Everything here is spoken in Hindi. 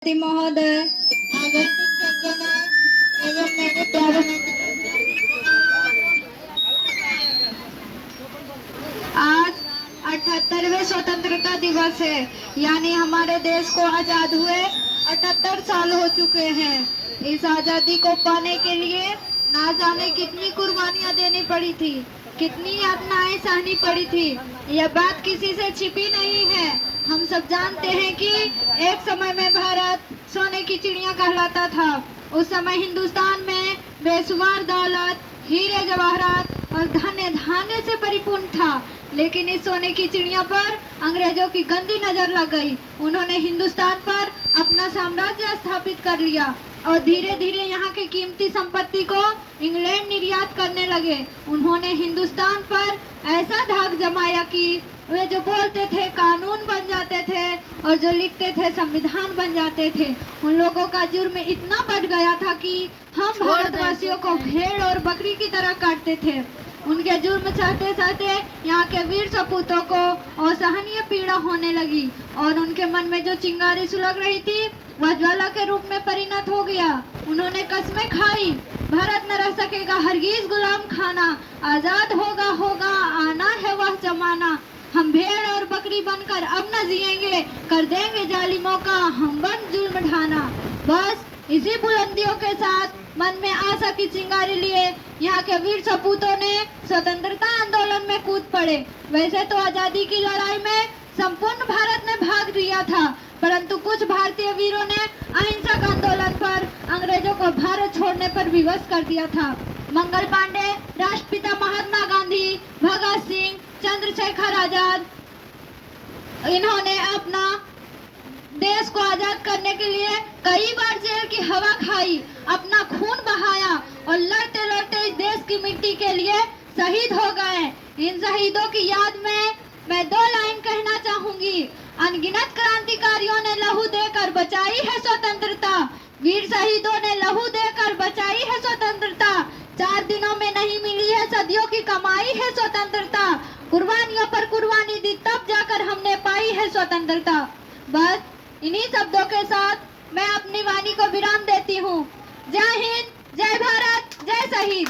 महोदय, आदरणीय सज्जनों एवं मेरे प्यारे, आज 78वें स्वतंत्रता दिवस है। यानी हमारे देश को आजाद हुए 78 साल हो चुके हैं। इस आजादी को पाने के लिए ना जाने कितनी कुर्बानियां देनी पड़ी थी, कितनी यातनाएं सहनी पड़ी थी। यह बात किसी से छिपी नहीं है। हम सब जानते हैं कि एक समय में भारत सोने की चिड़िया कहलाता था। उस समय हिंदुस्तान में बेशुमार दौलत, हीरे जवाहरात और धन्य धान्य से परिपूर्ण था। लेकिन इस सोने की चिड़िया पर अंग्रेजों की गंदी नजर लग गई। उन्होंने हिंदुस्तान पर अपना साम्राज्य स्थापित कर लिया और धीरे धीरे यहाँ की कीमती संपत्ति को इंग्लैंड निर्यात करने लगे। उन्होंने हिंदुस्तान पर ऐसा धाक जमाया कि वे जो बोलते थे कानून बन जाते थे और जो लिखते थे संविधान बन जाते थे। उन लोगों का जुर्म इतना बढ़ गया था कि हम भारतवासियों को भेड़ और बकरी की तरह काटते थे। उनके जुर्म सहते सहते यहाँ के वीर सपूतों को असहनीय पीड़ा होने लगी और उनके मन में जो चिंगारी सुलग रही थी वह ज्वाला के रूप में परिणत हो गया। उन्होंने कसमें खाई, भारत न रह सकेगा हरगिज गुलाम खाना, आजाद होगा होगा आना है वह जमाना, हम भेड़ और बकरी बनकर अब न जिएंगे, कर देंगे जालिमों का हम बन जुल्म ढाना। बस इसी बुलंदियों के साथ मन में आशा की चिंगारी लिए यहाँ के वीर सपूतों ने स्वतंत्रता आंदोलन में कूद पड़े। वैसे तो आजादी की लड़ाई में संपूर्ण भारत ने भाग लिया था, परंतु कुछ भारतीय वीरों ने अहिंसक आंदोलन पर अंग्रेजों को भारत छोड़ने पर विवश कर दिया था। मंगल पांडे, राष्ट्रपिता महात्मा गांधी, भगत सिंह, चंद्रशेखर आजाद, इन्होंने अपना देश को आजाद करने के लिए कई बार जेल की हवा खाई, अपना खून बहाया और लड़ते लड़ते इस देश की मिट्टी के लिए शहीद हो गए। इन शहीदों की याद में मैं दो लाइन कहना चाहूंगी। अनगिनत क्रांतिकारियों ने लहू देकर बचाई है स्वतंत्रता, वीर शहीदों ने लहू देकर बचाई है स्वतंत्रता। 4 दिनों में नहीं मिली है, सदियों की कमाई है स्वतंत्रता। कुर्बानियों पर कुर्बानी दी तब जाकर हमने पाई है स्वतंत्रता। बस इन्हीं शब्दों के साथ मैं अपनी वाणी को विराम देती हूँ। जय हिंद, जय भारत, जय शहीद।